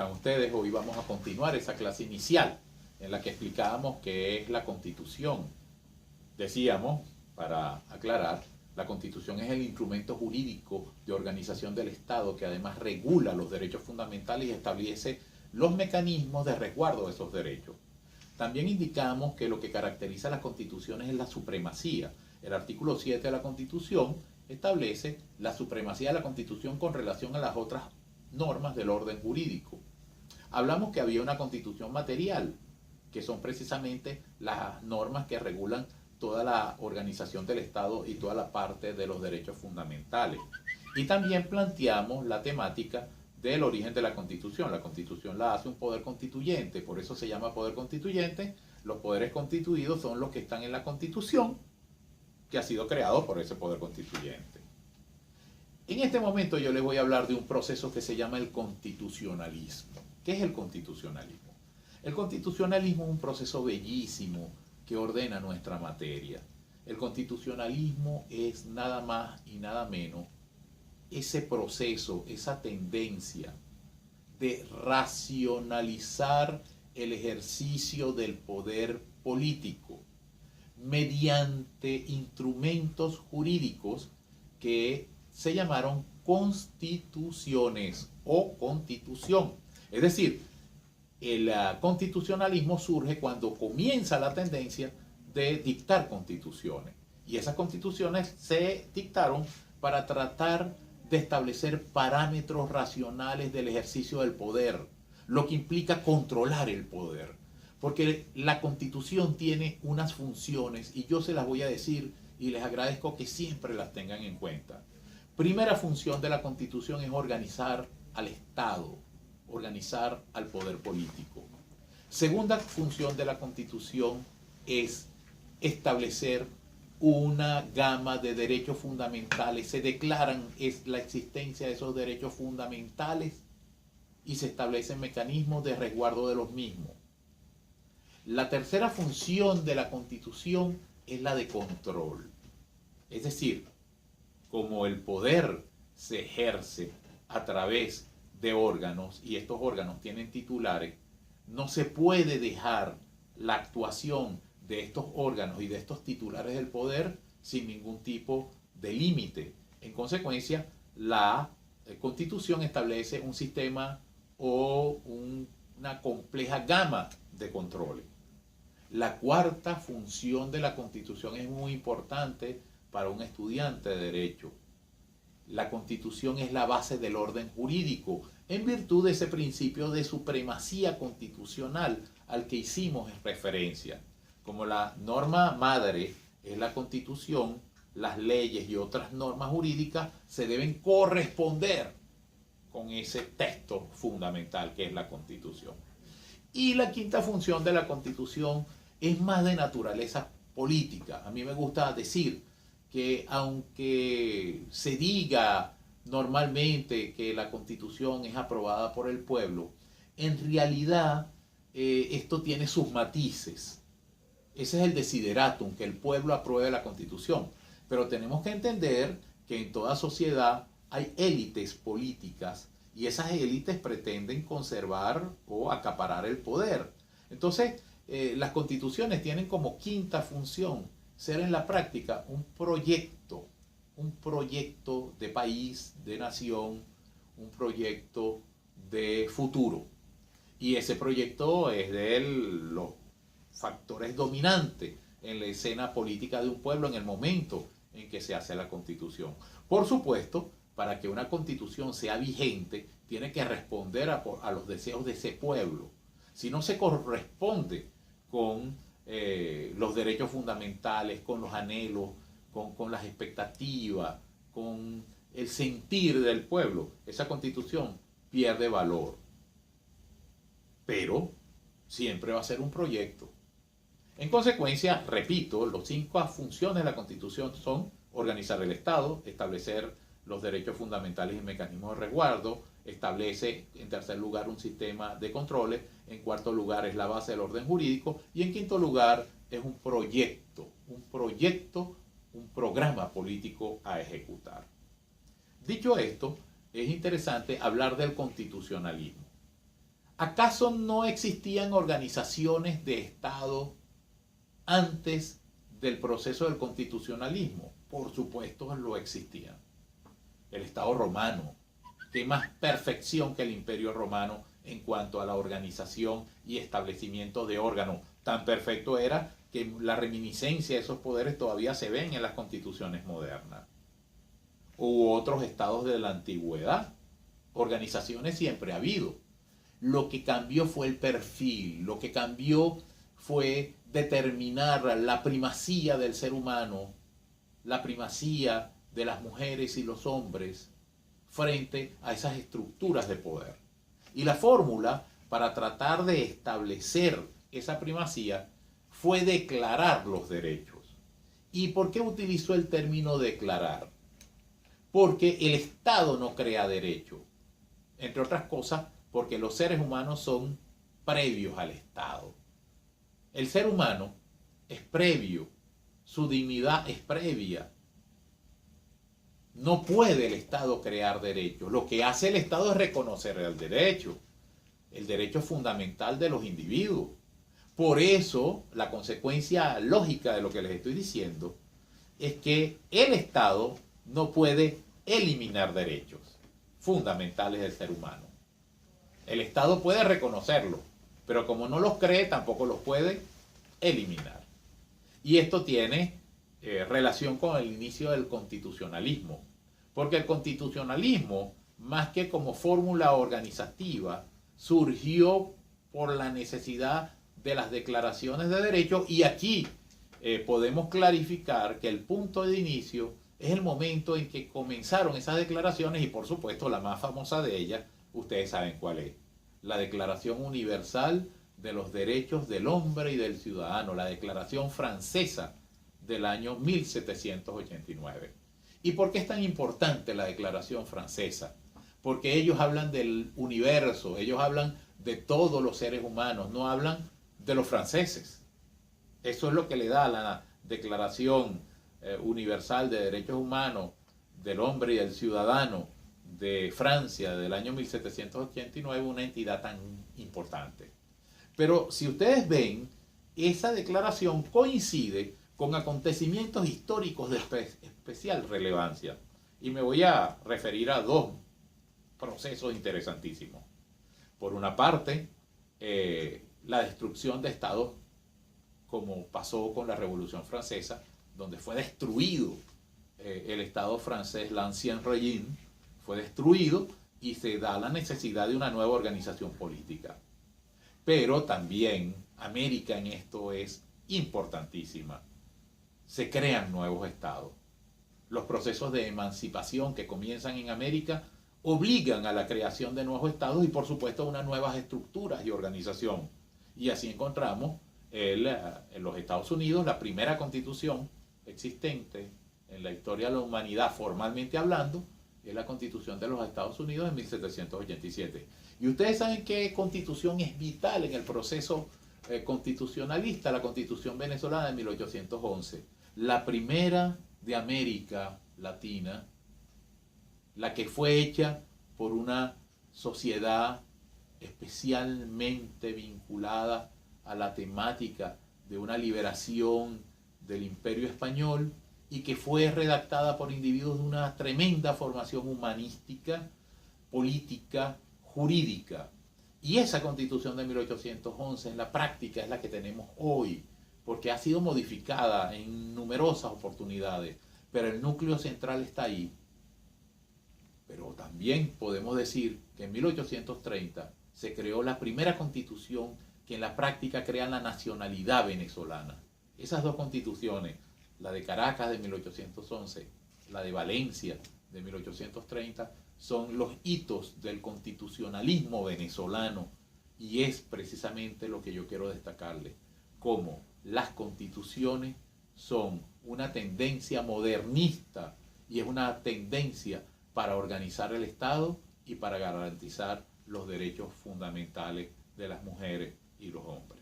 están ustedes? Hoy vamos a continuar esa clase inicial en la que explicábamos qué es la Constitución. Decíamos, para aclarar, la Constitución es el instrumento jurídico de organización del Estado que además regula los derechos fundamentales y establece los mecanismos de resguardo de esos derechos. También indicamos que lo que caracteriza a las constituciones es la supremacía. El artículo 7 de la Constitución establece la supremacía de la Constitución con relación a las otras normas del orden jurídico. Hablamos que había una Constitución material, que son precisamente las normas que regulan toda la organización del Estado y toda la parte de los derechos fundamentales. Y también planteamos la temática del origen de la Constitución. La Constitución la hace un poder constituyente, por eso se llama poder constituyente. Los poderes constituidos son los que están en la Constitución, que ha sido creado por ese poder constituyente. En este momento yo les voy a hablar de un proceso que se llama el constitucionalismo. ¿Qué es el constitucionalismo? El constitucionalismo es un proceso bellísimo que ordena nuestra materia. El constitucionalismo es nada más y nada menos ese proceso, esa tendencia de racionalizar el ejercicio del poder político mediante instrumentos jurídicos que se llamaron constituciones o constitución. Es decir, el constitucionalismo surge cuando comienza la tendencia de dictar constituciones. Y esas constituciones se dictaron para tratar de establecer parámetros racionales del ejercicio del poder, lo que implica controlar el poder. Porque la Constitución tiene unas funciones y yo se las voy a decir y les agradezco que siempre las tengan en cuenta. Primera función de la Constitución es organizar al Estado, organizar al poder político. Segunda función de la Constitución es establecer una gama de derechos fundamentales. Se declaran la existencia de esos derechos fundamentales y se establecen mecanismos de resguardo de los mismos. La tercera función de la Constitución es la de control. Es decir, como el poder se ejerce a través de órganos y estos órganos tienen titulares, no se puede dejar la actuación de estos órganos y de estos titulares del poder sin ningún tipo de límite. En consecuencia, la Constitución establece un sistema o una compleja gama de controles. La cuarta función de la Constitución es muy importante para un estudiante de Derecho. La Constitución es la base del orden jurídico, en virtud de ese principio de supremacía constitucional al que hicimos referencia. Como la norma madre es la Constitución, las leyes y otras normas jurídicas se deben corresponder con ese texto fundamental que es la Constitución. Y la quinta función de la Constitución es más de naturaleza política. A mí me gusta decir que aunque se diga normalmente que la Constitución es aprobada por el pueblo, en realidad esto tiene sus matices. Ese es el desideratum, que el pueblo apruebe la Constitución. Pero tenemos que entender que en toda sociedad hay élites políticas y esas élites pretenden conservar o acaparar el poder. Entonces, las constituciones tienen como quinta función ser en la práctica un proyecto de país, de nación, un proyecto de futuro. Y ese proyecto es de los factores dominantes en la escena política de un pueblo en el momento en que se hace la Constitución. Por supuesto, para que una Constitución sea vigente, tiene que responder a los deseos de ese pueblo. Si no se corresponde con los derechos fundamentales, con los anhelos, con las expectativas, con el sentir del pueblo, esa Constitución pierde valor. Pero siempre va a ser un proyecto. En consecuencia, repito, las 5 funciones de la Constitución son organizar el Estado, establecer los derechos fundamentales y mecanismos de resguardo, establece en tercer lugar un sistema de controles, en cuarto lugar es la base del orden jurídico y en quinto lugar es un programa político a ejecutar. Dicho esto, es interesante hablar del constitucionalismo. ¿Acaso no existían organizaciones de Estado antes del proceso del constitucionalismo? Por supuesto lo existían. El Estado romano, qué más perfección que el Imperio Romano en cuanto a la organización y establecimiento de órganos. Tan perfecto era que la reminiscencia de esos poderes todavía se ven en las constituciones modernas. Hubo otros estados de la antigüedad. Organizaciones siempre ha habido. Lo que cambió fue el perfil, lo que cambió fue determinar la primacía del ser humano, la primacía de las mujeres y los hombres frente a esas estructuras de poder. Y la fórmula para tratar de establecer esa primacía fue declarar los derechos. ¿Y por qué utilizó el término declarar? Porque el Estado no crea derecho. Entre otras cosas, porque los seres humanos son previos al Estado. El ser humano es previo, su dignidad es previa. No puede el Estado crear derechos. Lo que hace el Estado es reconocer el derecho fundamental de los individuos. Por eso, la consecuencia lógica de lo que les estoy diciendo es que el Estado no puede eliminar derechos fundamentales del ser humano. El Estado puede reconocerlos, pero como no los cree, tampoco los puede eliminar. Y esto tiene relación con el inicio del constitucionalismo, porque el constitucionalismo, más que como fórmula organizativa, surgió por la necesidad de las declaraciones de derechos, y aquí podemos clarificar que el punto de inicio es el momento en que comenzaron esas declaraciones, y por supuesto la más famosa de ellas, ustedes saben cuál es, la Declaración Universal de los Derechos del Hombre y del Ciudadano, la Declaración Francesa del año 1789. ¿Y por qué es tan importante la Declaración Francesa? Porque ellos hablan del universo, ellos hablan de todos los seres humanos, no hablan de los franceses. Eso es lo que le da a la Declaración Universal de Derechos Humanos del Hombre y del Ciudadano de Francia del año 1789 una entidad tan importante. Pero si ustedes ven, esa declaración coincide con acontecimientos históricos de especial relevancia. Y me voy a referir a dos procesos interesantísimos. Por una parte, la destrucción de estados, como pasó con la Revolución Francesa, donde fue destruido el Estado francés, l'Ancien Régime, fue destruido y se da la necesidad de una nueva organización política. Pero también América en esto es importantísima. Se crean nuevos estados. Los procesos de emancipación que comienzan en América obligan a la creación de nuevos estados y por supuesto a unas nuevas estructuras y organización. Y así encontramos en los Estados Unidos la primera constitución existente en la historia de la humanidad, formalmente hablando, es la Constitución de los Estados Unidos en 1787. Y ustedes saben qué constitución es vital en el proceso constitucionalista, la Constitución venezolana de 1811. La primera de América Latina, la que fue hecha por una sociedad especialmente vinculada a la temática de una liberación del Imperio Español y que fue redactada por individuos de una tremenda formación humanística, política, jurídica. Y esa Constitución de 1811 en la práctica es la que tenemos hoy, porque ha sido modificada en numerosas oportunidades, pero el núcleo central está ahí. Pero también podemos decir que en 1830 se creó la primera constitución que en la práctica crea la nacionalidad venezolana. Esas dos constituciones, la de Caracas de 1811, la de Valencia de 1830, son los hitos del constitucionalismo venezolano, y es precisamente lo que yo quiero destacarle, cómo las constituciones son una tendencia modernista y es una tendencia para organizar el Estado y para garantizar los derechos fundamentales de las mujeres y los hombres.